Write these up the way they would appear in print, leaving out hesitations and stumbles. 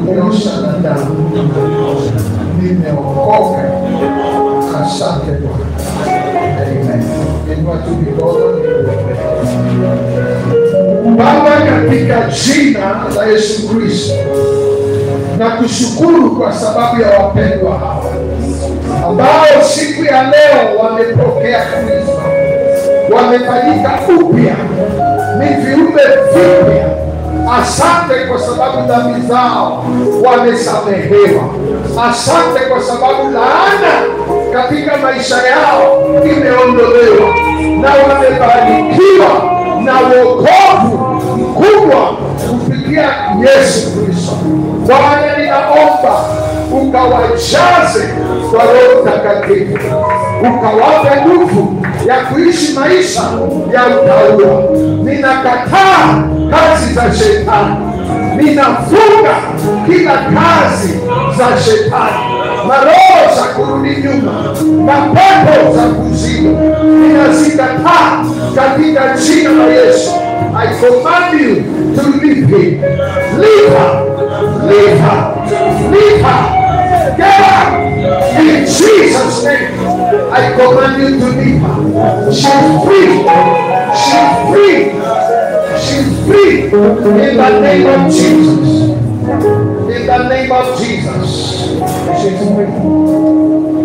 Niosha na damu. Nimeokoka. Asante Bwana. Amen. Inua tu mikono. Baba, katika jina la Yesu Kristo, na kushukuru kwa sababu ya wapendwa hawa ambao siku ya leo wamepokea Kristo, wamefanyika upya, ni viumbe vipya. Asante kwa sababu dhambi zao wamesamehewa. Asante kwa sababu laana katika maisha yao imeondolewa na wamebarikiwa na wokovu mkubwa kupitia Yesu Kristo. Bwana, ninaomba ukawajaze kwa Roho Mtakatifu, ukawape nguvu ya kuishi maisha ya utauwa. Ninakataa kazi za shetani, ninafunga kila kazi za shetani, maroho za kurudi nyuma, mapepo za kuzimu, ninazikataa katika jina la Yesu. I command you to leave him. Leave her. Leave her. Leave her. Get up. In Jesus' name, I command you to leave her. She's free. She's free. She's free. In the name of Jesus. In the name of Jesus. She's free.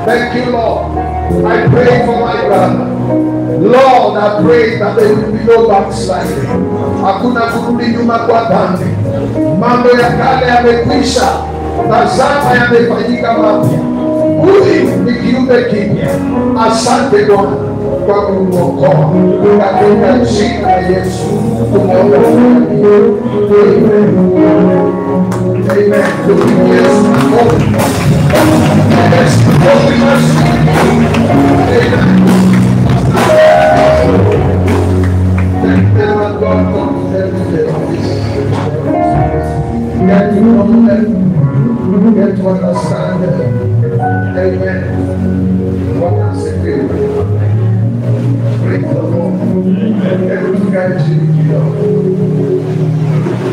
Thank you, Lord. I pray for my brother. Lord, I pray that there will be no backsliding. Hakuna kurudi nyuma kwa dhambi. Mambo ya kale yamekwisha, tazama yamefanyika mapya. Huyu ni kiumbe kipya. Asante Bwana kwa kumwokoa katika jina la Yesu. Tumeomba Amen. Amen. Yes. Get to understand it. Amen. What I say to you. Praise the Lord. Everything I do.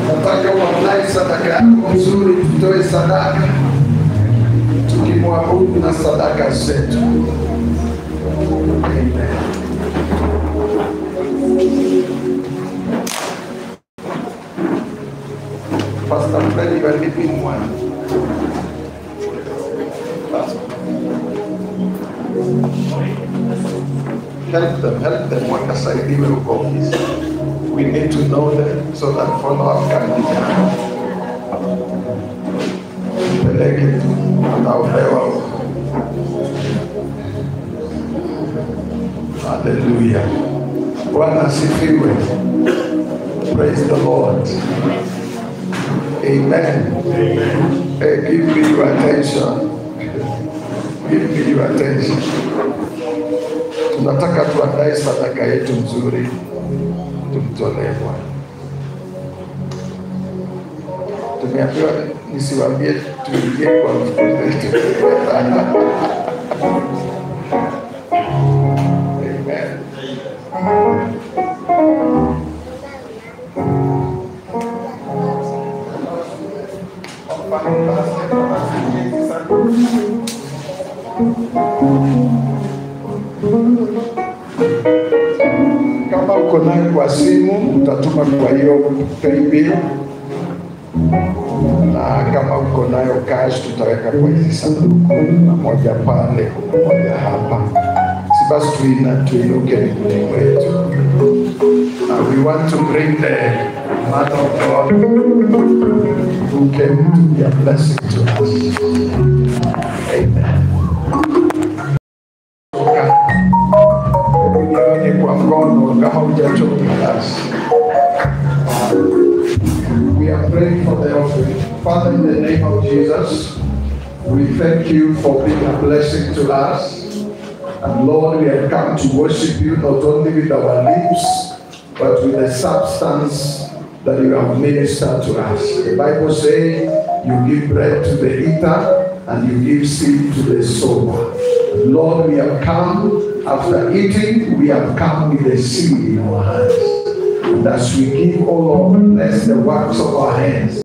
Nataka uapply sadaka yako nzuri, tutoe sadaka tukimwabudu na sadaka zetu. Amen. Pastor Freddy will be in one. Help them work aside the will of this. We need to know them so that follow-up can be done. Peleke tu ataopewa. Hallelujah. Bwana asifiwe. Praise the Lord. Amen. Amen. Hey, give me your attention. Give me your attention. Tunataka tuandae sadaka yetu nzuri tumtolee Bwana. Tumeambiwa nisiwaambie tuingie kwa mfuko. Amen. Kama uko nayo kwa simu utatuma kwa hiyo paybill, na kama uko nayo cash tutaweka kwa hizi sanduku, na moja pale na moja hapa. Si basi tuinuke miguuni wetu. We want to bring the man of God who came to be a blessing to us. Amen. We are praying for the offering. Father, in the name of Jesus, we thank you for being a blessing to us. And Lord, we have come to worship you not only with our lips, but with the substance that you have ministered to us. The Bible says you give bread to the eater and you give seed to the sower. Lord, we have come after eating, we have come with the seed in our hands. And as we give, O Lord, bless the works of our hands.